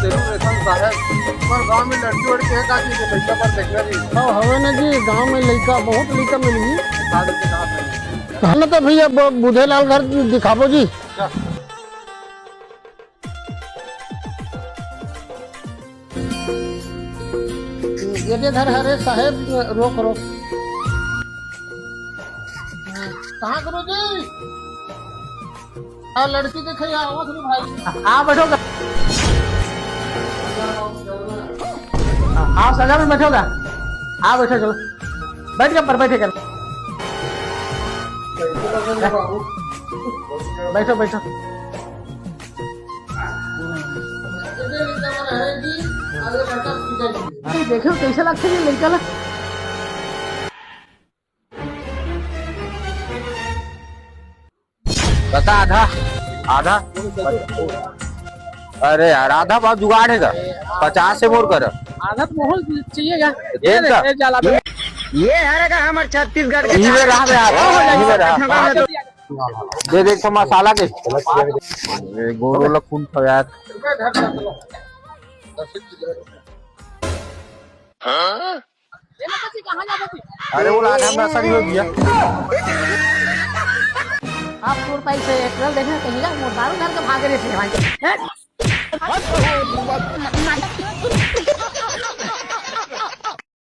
जरूर रेखन साहब पर गांव में लड़की वड़की है का चीज लड़का पर देखना जी। हाँ हवे ना जी, गांव में लड़का बहुत लड़का मिली। साथ के साथ कहना तो भैया बुधेलाल घर दिखाबो जी। ये घर हरे साहेब रोक रोक। कहाँ करो जी? लड़की देखे आवाज नहीं भाई। हाँ बैठोगा, हाँ सजा में बैठोगा। हाँ बैठो, चलो बैठ के पर बैठे कर। बैठो बैठो। देखो कैसा लगता है लड़का ला। बता आधा आधा। अरे यार आधा बात जुगाड़ है का 50 से मोर कर आधा तो बहुत चाहिएगा। ये हरेगा हमारे छत्तीसगढ़ यही में रहा यही में रहा। दे देख तो मसाला के गोरो लखून था यार। अरे वो आधा में असर हो गया। आप टूर पाई से ट्रेल देखने कहीं का मोटारू घर के भाग रहे थे।